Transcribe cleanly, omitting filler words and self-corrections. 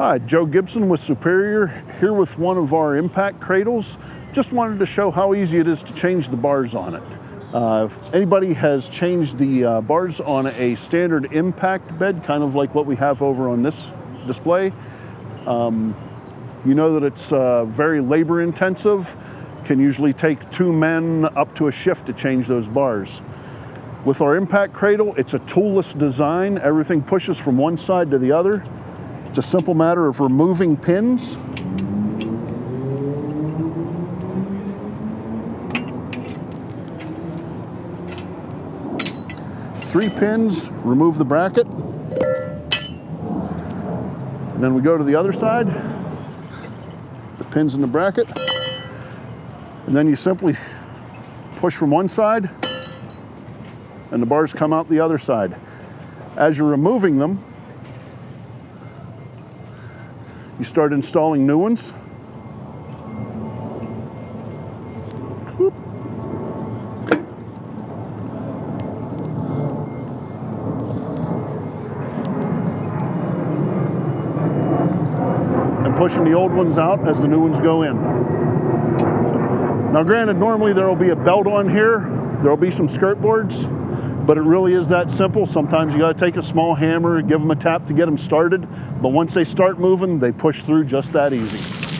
Hi, Joe Gibson with Superior, here with one of our impact cradles. Just wanted to show how easy it is to change the bars on it. If anybody has changed the bars on a standard impact bed, kind of like what we have over on this display, you know that it's very labor intensive. Can usually take 2 men up to a shift to change those bars. With our impact cradle, it's a toolless design. Everything pushes from one side to the other. It's a simple matter of removing pins. Three pins, remove the bracket. And then we go to the other side. The pins in the bracket. And then you simply push from one side and the bars come out the other side. As you're removing them, you start installing new ones. Whoop. And pushing the old ones out as the new ones go in. Now granted, normally there will be a belt on here, there will be some skirt boards, but it really is that simple. Sometimes you gotta take a small hammer, give them a tap to get them started, but once they start moving, they push through just that easy.